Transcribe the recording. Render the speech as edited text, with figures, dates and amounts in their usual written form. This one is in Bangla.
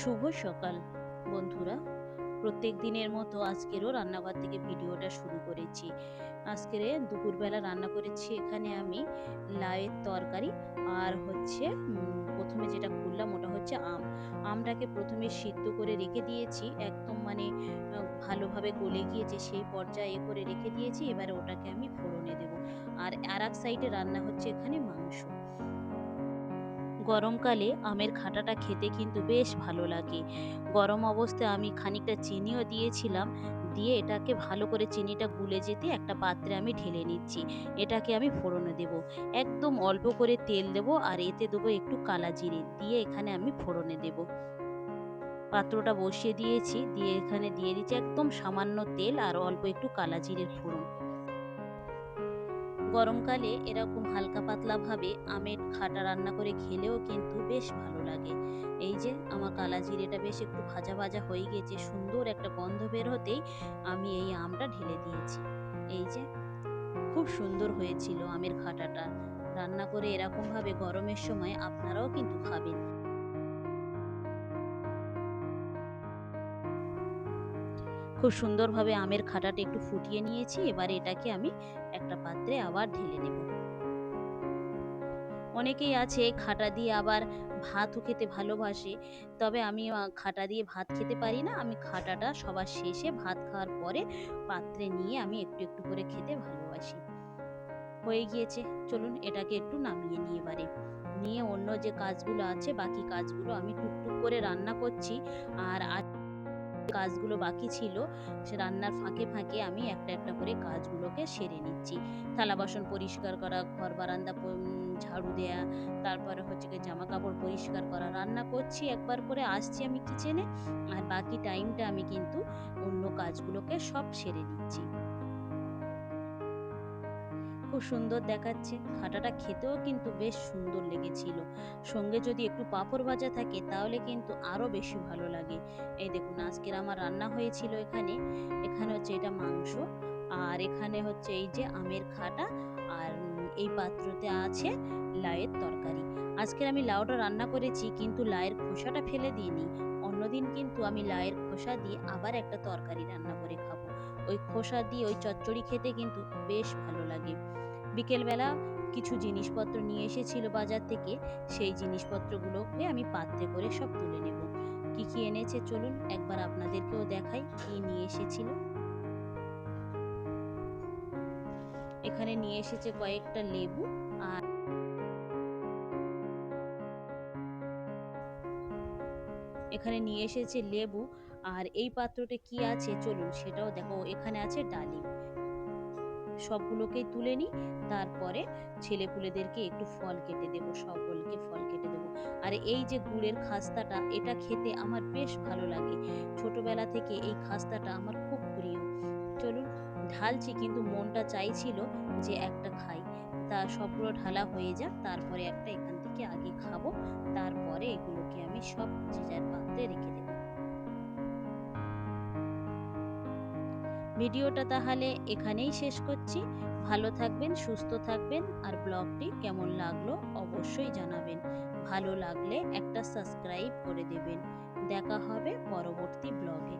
শুভ সকাল বন্ধুরা। প্রত্যেক দিনের মতো আজকেরও রান্নাঘর থেকে ভিডিওটা শুরু করেছি। আজকের দুপুরবেলা রান্না করেছি এখানে আমি লাউয়ের তরকারি আর হচ্ছে প্রথমে যেটা করলাম ওটা হচ্ছে আমটাকে প্রথমে সিদ্ধ করে রেখে দিয়েছি, একদম মানে ভালোভাবে গলে গিয়েছে সেই পর্যায়ে করে রেখে দিয়েছি। এবারে ওটাকে আমি ফোড়নে দেব। আর এক সাইডে রান্না হচ্ছে এখানে মাংস। গরমকালে আমের খাটাটা খেতে কিন্তু বেশ ভালো লাগে। গরম অবস্থায় আমি খানিকটা চিনিও দিয়েছিলাম, দিয়ে এটাকে ভালো করে চিনিটা গুলে যেতে একটা পাত্রে আমি ঢেলে নিচ্ছি। এটাকে আমি ফোড়নে দেব। একদম অল্প করে তেল দেব আর এতে দেবো একটু কালা জিরে, দিয়ে এখানে আমি ফোড়নে দেব। পাত্রটা বসিয়ে দিয়েছি, দিয়ে এখানে দিয়ে দিচ্ছি একদম সামান্য তেল আর অল্প একটু কালা জিরের ফোড়ন। গরমকালে এরকম হালকা পাতলাভাবে আমের খাটা রান্না করে খেলেও কিন্তু বেশ ভালো লাগে। এই যে আমার কালা জিরেটা বেশ একটু ভাজা ভাজা হয়ে গেছে, সুন্দর একটা গন্ধ বের হতেই আমি এই আমটা ঢেলে দিয়েছি। এই যে খুব সুন্দর হয়েছিল আমের খাটাটা। রান্না করে এরকমভাবে গরমের সময় আপনারাও কিন্তু খাবেন। খুব সুন্দরভাবে আমের খাটাটা একটু ফুটিয়ে নিয়েছি, এবারে এটাকে আমি একটা পাত্রে আবার ঢেলে নেব। অনেকেই আছে খাটা দিয়ে আবার ভাতও খেতে ভালোবাসে। তবে আমি খাটা দিয়ে ভাত খেতে পারি না। আমি খাটাটা সবার শেষে ভাত খাওয়ার পরে পাত্রে নিয়ে আমি একটু একটু করে খেতে ভালোবাসি। হয়ে গিয়েছে, চলুন এটাকে একটু নামিয়ে নিই এবারে। নিয়ে অন্য যে কাজগুলো আছে বাকি কাজগুলো আমি টুকটুক করে রান্না করছি। আর কাজগুলো বাকি ছিল, সে রান্নার ফাঁকে ফাঁকে আমি একটা একটা করে কাজগুলোকে সেরে নিচ্ছি। থালা বাসন পরিষ্কার করা, ঘর বারান্দা ঝাড়ু দেয়া, তারপরে হচ্ছে গিয়ে জামা কাপড় পরিষ্কার করা। রান্না করছি একবার করে, আসছি আমি কিচেনে, আর বাকি টাইমটা আমি কিন্তু অন্য কাজগুলোকে সব সেরে নিচ্ছি। খুব সুন্দর দেখাচ্ছে, খাটাটা খেতেও কিন্তু বেশ সুন্দর লেগেছিল। সঙ্গে যদি একটু পাঁপড় ভাজা থাকে তাহলে কিন্তু আরও বেশি ভালো লাগে। এই দেখুন আজকের আমার রান্না হয়েছিল এখানে। এখানে হচ্ছে এটা মাংস, আর এখানে হচ্ছে এই যে আমের খাটা, আর এই পাত্রতে আছে লাউয়ের তরকারি। আজকের আমি লাউটা রান্না করেছি কিন্তু লাউয়ের খোসাটা ফেলে দিইনি। অন্যদিন কিন্তু আমি লাউয়ের খোসা দিয়ে আবার একটা তরকারি রান্না করে খাবো। ওই খোসা দিয়ে ওই চচ্চড়ি খেতে কিন্তু বেশ ভালো লাগে। বিকেলবেলা কিছু জিনিসপত্র নিয়ে এসেছিল বাজার থেকে, সেই জিনিসপত্রগুলোকে আমি পাত্রে করে সব তুলে নেব। কি কি এনেছে চলুন একবার আপনাদেরকেও দেখাই কি নিয়ে এসেছিল। এখানে নিয়ে এসেছে কয়েকটা লেবু, আর এখানে নিয়ে এসেছে লেবু। আর এই পাত্রতে কি আছে চলুন সেটাও দেখো। এখানে আছে ডালিম। সবগুলোকেই তুলে নিই, তারপরে ছেলেপুলেদেরকে একটু ফল কেটে দেবো, সকলকে ফল কেটে দেবো। আর এই যে গুড়ের খাস্তাটা, এটা খেতে আমার বেশ ভালো লাগে। ছোটবেলা থেকে এই খাস্তাটা আমার খুব প্রিয়। চলুন ঢালছি, কিন্তু মনটা চাইছিল যে একটা খাই। তা সবগুলো ঢালা হয়ে যাক, তারপরে একটা এখান থেকে আগে খাবো, তারপরে এগুলোকে আমি সব যে যার পাত্রে রেখে দেবো। ভিডিওটা তাহলে এখানেই শেষ করছি। ভালো থাকবেন, সুস্থ থাকবেন, আর ব্লগটি কেমন লাগলো অবশ্যই জানাবেন। ভালো লাগলে একটা সাবস্ক্রাইব করে দেবেন। দেখা হবে পরবর্তী ব্লগে।